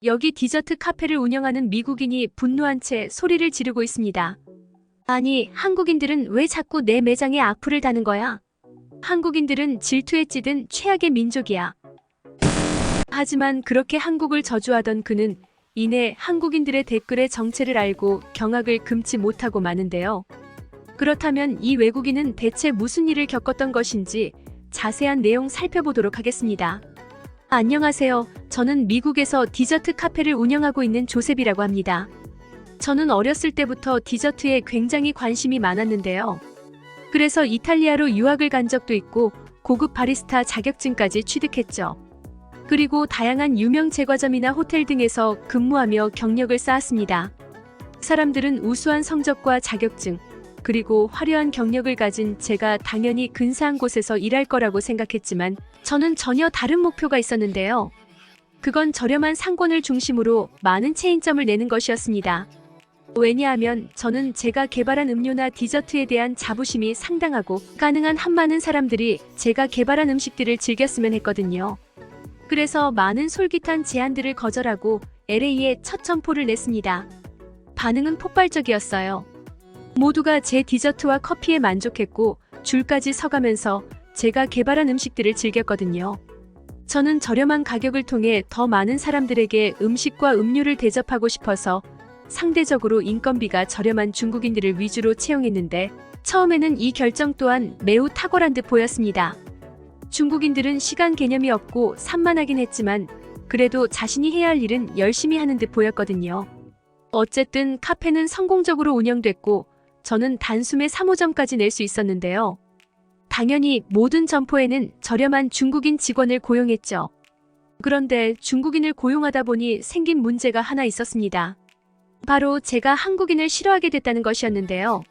여기 디저트 카페를 운영하는 미국인이 분노한 채 소리를 지르고 있습니다. 아니, 한국인들은 왜 자꾸 내 매장에 악플을 다는 거야? 한국인들은 질투에 찌든 최악의 민족이야. 하지만 그렇게 한국을 저주하던 그는 이내 한국인들의 댓글의 정체를 알고 경악을 금치 못하고 마는데요. 그렇다면 이 외국인은 대체 무슨 일을 겪었던 것인지 자세한 내용 살펴보도록 하겠습니다. 안녕하세요. 저는 미국에서 디저트 카페를 운영하고 있는 조셉이라고 합니다. 저는 어렸을 때부터 디저트에 굉장히 관심이 많았는데요. 그래서 이탈리아로 유학을 간 적도 있고 고급 바리스타 자격증까지 취득했죠. 그리고 다양한 유명 제과점이나 호텔 등에서 근무하며 경력을 쌓았습니다. 사람들은 우수한 성적과 자격증, 그리고 화려한 경력을 가진 제가 당연히 근사한 곳에서 일할 거라고 생각했지만 저는 전혀 다른 목표가 있었는데요. 그건 저렴한 상권을 중심으로 많은 체인점을 내는 것이었습니다. 왜냐하면 저는 제가 개발한 음료나 디저트에 대한 자부심이 상당하고 가능한 한 많은 사람들이 제가 개발한 음식들을 즐겼으면 했거든요. 그래서 많은 솔깃한 제안들을 거절하고 LA에 첫 점포를 냈습니다. 반응은 폭발적이었어요. 모두가 제 디저트와 커피에 만족했고 줄까지 서가면서 제가 개발한 음식들을 즐겼거든요. 저는 저렴한 가격을 통해 더 많은 사람들에게 음식과 음료를 대접하고 싶어서 상대적으로 인건비가 저렴한 중국인들을 위주로 채용했는데 처음에는 이 결정 또한 매우 탁월한 듯 보였습니다. 중국인들은 시간 개념이 없고 산만하긴 했지만 그래도 자신이 해야 할 일은 열심히 하는 듯 보였거든요. 어쨌든 카페는 성공적으로 운영됐고 저는 단숨에 3호점까지 낼 수 있었는데요. 당연히 모든 점포에는 저렴한 중국인 직원을 고용했죠. 그런데 중국인을 고용하다 보니 생긴 문제가 하나 있었습니다. 바로 제가 한국인을 싫어하게 됐다는 것이었는데요.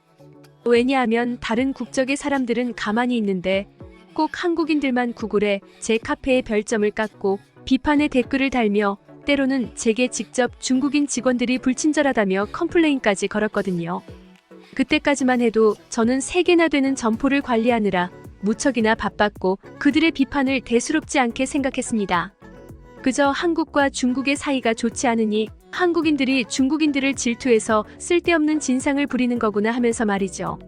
왜냐하면 다른 국적의 사람들은 가만히 있는데 꼭 한국인들만 구글에 제 카페에 별점을 깎고 비판의 댓글을 달며 때로는 제게 직접 중국인 직원들이 불친절하다며 컴플레인까지 걸었거든요. 그때까지만 해도 저는 3개나 되는 점포를 관리하느라 무척이나 바빴고 그들의 비판을 대수롭지 않게 생각했습니다. 그저 한국과 중국의 사이가 좋지 않으니 한국인들이 중국인들을 질투해서 쓸데없는 진상을 부리는 거구나 하면서 말이죠.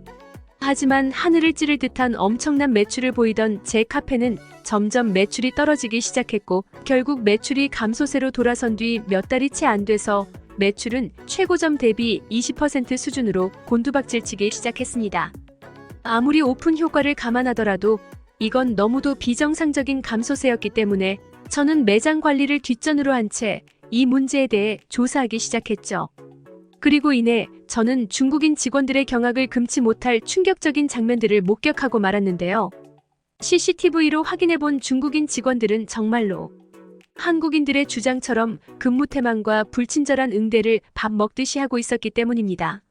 하지만 하늘을 찌를 듯한 엄청난 매출을 보이던 제 카페는 점점 매출이 떨어지기 시작했고 결국 매출이 감소세로 돌아선 뒤 몇 달이 채 안 돼서 매출은 최고점 대비 20% 수준으로 곤두박질치기 시작했습니다. 아무리 오픈 효과를 감안하더라도 이건 너무도 비정상적인 감소세였기 때문에 저는 매장 관리를 뒷전으로 한 채 이 문제에 대해 조사하기 시작했죠. 그리고 이내 저는 중국인 직원들의 경악을 금치 못할 충격적인 장면들을 목격하고 말았는데요. CCTV로 확인해본 중국인 직원들은 정말로 한국인들의 주장처럼 근무 태만과 불친절한 응대를 밥 먹듯이 하고 있었기 때문입니다.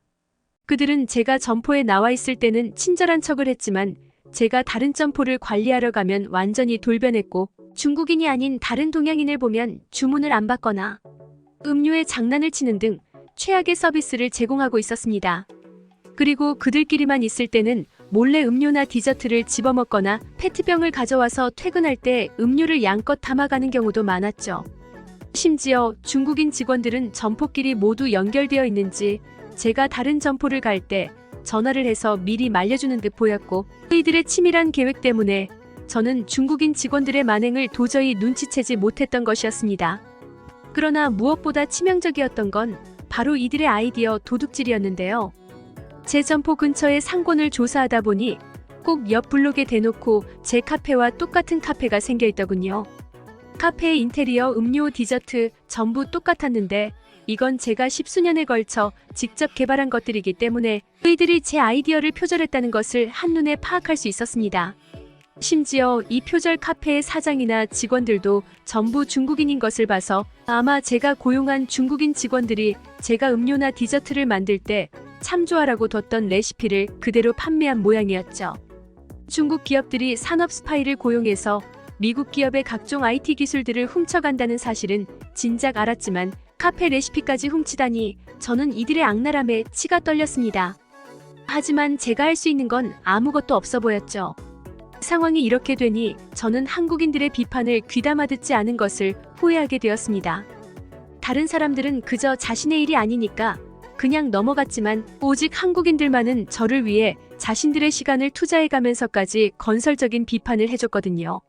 그들은 제가 점포에 나와 있을 때는 친절한 척을 했지만 제가 다른 점포를 관리하러 가면 완전히 돌변했고 중국인이 아닌 다른 동양인을 보면 주문을 안 받거나 음료에 장난을 치는 등 최악의 서비스를 제공하고 있었습니다. 그리고 그들끼리만 있을 때는 몰래 음료나 디저트를 집어먹거나 페트병을 가져와서 퇴근할 때 음료를 양껏 담아가는 경우도 많았죠. 심지어 중국인 직원들은 점포끼리 모두 연결되어 있는지 제가 다른 점포를 갈 때 전화를 해서 미리 말려주는 듯 보였고 이들의 치밀한 계획 때문에 저는 중국인 직원들의 만행을 도저히 눈치채지 못했던 것이었습니다. 그러나 무엇보다 치명적이었던 건 바로 이들의 아이디어 도둑질이었는데요. 제 점포 근처의 상권을 조사하다 보니 꼭 옆 블록에 대놓고 제 카페와 똑같은 카페가 생겨 있더군요. 카페의 인테리어, 음료, 디저트 전부 똑같았는데 이건 제가 10수년에 걸쳐 직접 개발한 것들이기 때문에 그이들이 제 아이디어를 표절했다는 것을 한눈에 파악할 수 있었습니다. 심지어 이 표절 카페의 사장이나 직원들도 전부 중국인인 것을 봐서 아마 제가 고용한 중국인 직원들이 제가 음료나 디저트를 만들 때 참조하라고 뒀던 레시피를 그대로 판매한 모양이었죠. 중국 기업들이 산업 스파이를 고용해서 미국 기업의 각종 IT 기술들을 훔쳐간다는 사실은 진작 알았지만 카페 레시피까지 훔치다니 저는 이들의 악랄함에 치가 떨렸습니다. 하지만 제가 할 수 있는 건 아무것도 없어 보였죠. 상황이 이렇게 되니 저는 한국인들의 비판을 귀담아 듣지 않은 것을 후회하게 되었습니다. 다른 사람들은 그저 자신의 일이 아니니까 그냥 넘어갔지만 오직 한국인들만은 저를 위해 자신들의 시간을 투자해가면서까지 건설적인 비판을 해줬거든요.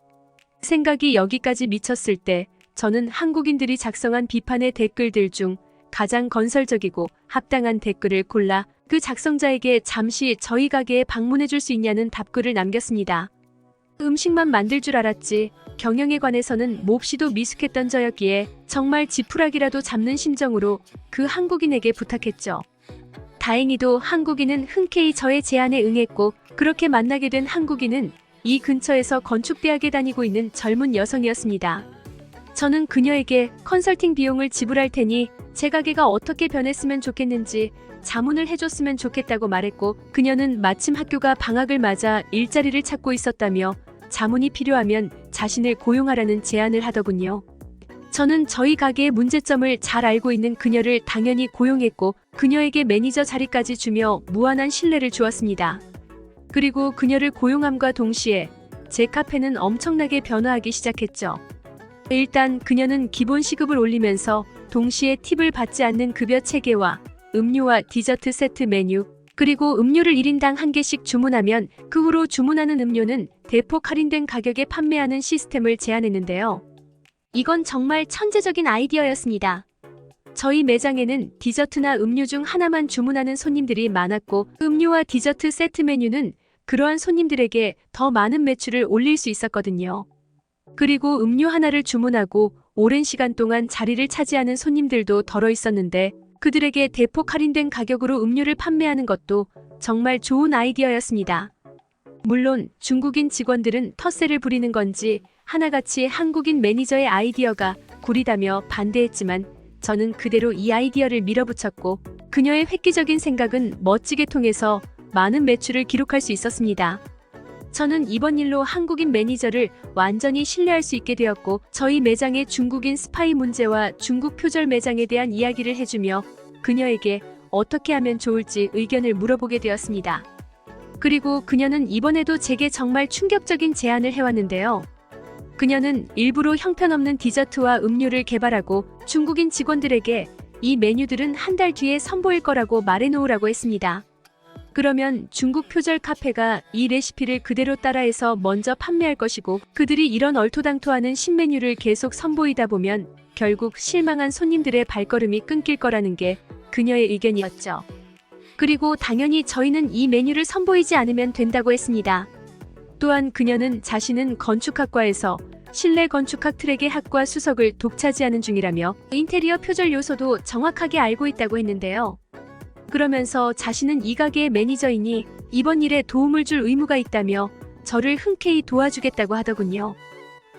생각이 여기까지 미쳤을 때 저는 한국인들이 작성한 비판의 댓글들 중 가장 건설적이고 합당한 댓글을 골라 그 작성자에게 잠시 저희 가게에 방문해 줄 수 있냐는 답글을 남겼습니다. 음식만 만들 줄 알았지 경영에 관해서는 몹시도 미숙했던 저였기에 정말 지푸라기라도 잡는 심정으로 그 한국인에게 부탁했죠. 다행히도 한국인은 흔쾌히 저의 제안에 응했고 그렇게 만나게 된 한국인은 이 근처에서 건축대학에 다니고 있는 젊은 여성이었습니다. 저는 그녀에게 컨설팅 비용을 지불할 테니 제 가게가 어떻게 변했으면 좋겠는지 자문을 해줬으면 좋겠다고 말했고 그녀는 마침 학교가 방학을 맞아 일자리를 찾고 있었다며 자문이 필요하면 자신을 고용하라는 제안을 하더군요. 저는 저희 가게의 문제점을 잘 알고 있는 그녀를 당연히 고용했고 그녀에게 매니저 자리까지 주며 무한한 신뢰를 주었습니다. 그리고 그녀를 고용함과 동시에 제 카페는 엄청나게 변화하기 시작했죠. 일단 그녀는 기본 시급을 올리면서 동시에 팁을 받지 않는 급여 체계와 음료와 디저트 세트 메뉴, 그리고 음료를 1인당 1개씩 주문하면 그 후로 주문하는 음료는 대폭 할인된 가격에 판매하는 시스템을 제안했는데요. 이건 정말 천재적인 아이디어였습니다. 저희 매장에는 디저트나 음료 중 하나만 주문하는 손님들이 많았고 음료와 디저트 세트 메뉴는 그러한 손님들에게 더 많은 매출을 올릴 수 있었거든요. 그리고 음료 하나를 주문하고 오랜 시간 동안 자리를 차지하는 손님들도 덜어 있었는데 그들에게 대폭 할인된 가격으로 음료를 판매하는 것도 정말 좋은 아이디어였습니다. 물론 중국인 직원들은 텃세를 부리는 건지 하나같이 한국인 매니저의 아이디어가 구리다며 반대했지만 저는 그대로 이 아이디어를 밀어붙였고 그녀의 획기적인 생각은 멋지게 통해서 많은 매출을 기록할 수 있었습니다. 저는 이번 일로 한국인 매니저를 완전히 신뢰할 수 있게 되었고 저희 매장의 중국인 스파이 문제와 중국 표절 매장에 대한 이야기를 해주며 그녀에게 어떻게 하면 좋을지 의견을 물어보게 되었습니다. 그리고 그녀는 이번에도 제게 정말 충격적인 제안을 해왔는데요. 그녀는 일부러 형편없는 디저트와 음료를 개발하고 중국인 직원들에게 이 메뉴들은 한 달 뒤에 선보일 거라고 말해놓으라고 했습니다. 그러면 중국 표절 카페가 이 레시피를 그대로 따라해서 먼저 판매할 것이고 그들이 이런 얼토당토하는 신메뉴를 계속 선보이다 보면 결국 실망한 손님들의 발걸음이 끊길 거라는 게 그녀의 의견이었죠. 그리고 당연히 저희는 이 메뉴를 선보이지 않으면 된다고 했습니다. 또한 그녀는 자신은 건축학과에서 실내 건축학 트랙의 학과 수석을 독차지하는 중이라며 인테리어 표절 요소도 정확하게 알고 있다고 했는데요. 그러면서 자신은 이 가게의 매니저이니 이번 일에 도움을 줄 의무가 있다며 저를 흔쾌히 도와주겠다고 하더군요.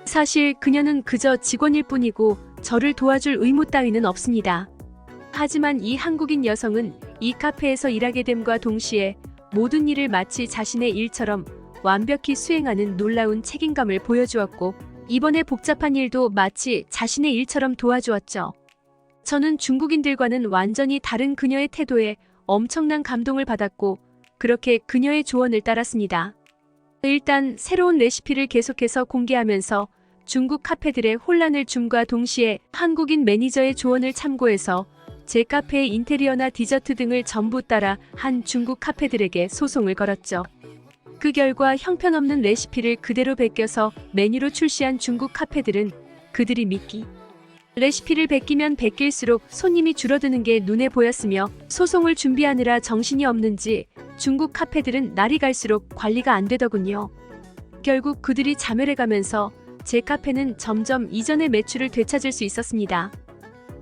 사실 그녀는 그저 직원일 뿐이고 저를 도와줄 의무 따위는 없습니다. 하지만 이 한국인 여성은 이 카페에서 일하게 됨과 동시에 모든 일을 마치 자신의 일처럼 완벽히 수행하는 놀라운 책임감을 보여주었고 이번에 복잡한 일도 마치 자신의 일처럼 도와주었죠. 저는 중국인들과는 완전히 다른 그녀의 태도에 엄청난 감동을 받았고 그렇게 그녀의 조언을 따랐습니다. 일단 새로운 레시피를 계속해서 공개하면서 중국 카페들의 혼란을 줌과 동시에 한국인 매니저의 조언을 참고해서 제 카페의 인테리어나 디저트 등을 전부 따라 한 중국 카페들에게 소송을 걸었죠. 그 결과 형편없는 레시피를 그대로 베껴서 메뉴로 출시한 중국 카페들은 그들이 믿기 레시피를 베끼면 베낄수록 손님이 줄어드는 게 눈에 보였으며 소송을 준비하느라 정신이 없는지 중국 카페들은 날이 갈수록 관리가 안 되더군요. 결국 그들이 자멸해가면서 제 카페는 점점 이전의 매출을 되찾을 수 있었습니다.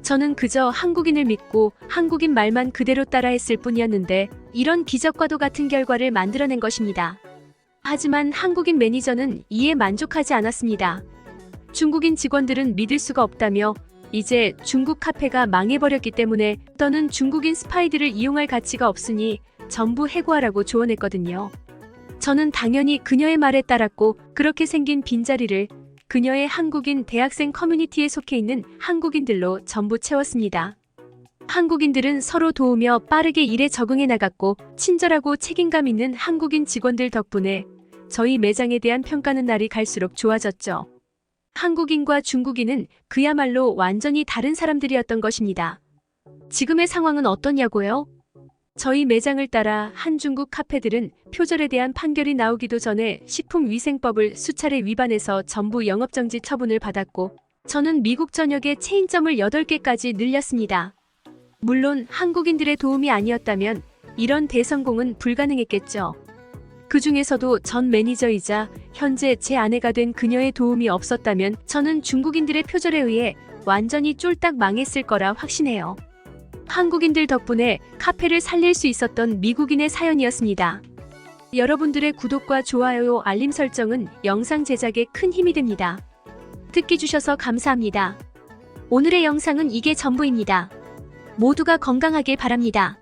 저는 그저 한국인을 믿고 한국인 말만 그대로 따라했을 뿐이었는데 이런 기적과도 같은 결과를 만들어낸 것입니다. 하지만 한국인 매니저는 이에 만족하지 않았습니다. 중국인 직원들은 믿을 수가 없다며 이제 중국 카페가 망해버렸기 때문에 더는 중국인 스파이들을 이용할 가치가 없으니 전부 해고하라고 조언했거든요. 저는 당연히 그녀의 말에 따랐고 그렇게 생긴 빈자리를 그녀의 한국인 대학생 커뮤니티에 속해 있는 한국인들로 전부 채웠습니다. 한국인들은 서로 도우며 빠르게 일에 적응해 나갔고 친절하고 책임감 있는 한국인 직원들 덕분에 저희 매장에 대한 평가는 날이 갈수록 좋아졌죠. 한국인과 중국인은 그야말로 완전히 다른 사람들이었던 것입니다. 지금의 상황은 어떠냐고요? 저희 매장을 따라 한 중국 카페들은 표절에 대한 판결이 나오기도 전에 식품위생법을 수차례 위반해서 전부 영업정지 처분을 받았고, 저는 미국 전역에 체인점을 8개까지 늘렸습니다. 물론 한국인들의 도움이 아니었다면 이런 대성공은 불가능했겠죠. 그 중에서도 전 매니저이자 현재 제 아내가 된 그녀의 도움이 없었다면 저는 중국인들의 표절에 의해 완전히 쫄딱 망했을 거라 확신해요. 한국인들 덕분에 카페를 살릴 수 있었던 미국인의 사연이었습니다. 여러분들의 구독과 좋아요, 알림 설정은 영상 제작에 큰 힘이 됩니다. 듣기 주셔서 감사합니다. 오늘의 영상은 이게 전부입니다. 모두가 건강하길 바랍니다.